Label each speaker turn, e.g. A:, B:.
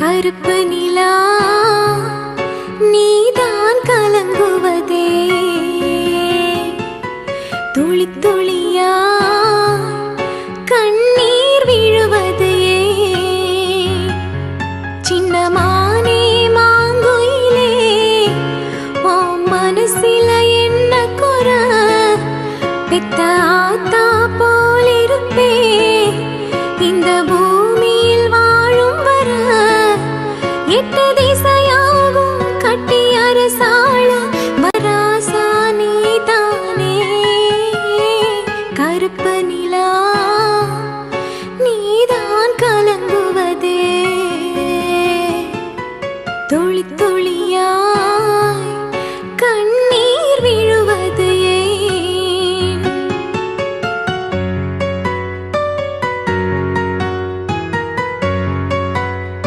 A: கருப்பு நிலா நீதான் கலங்குவதே துளி துளியா கண்ணீர் விழுவதே சின்னமானே மாங்குயிலே ஓ மனசில என்ன குற பெத்த ஆத்த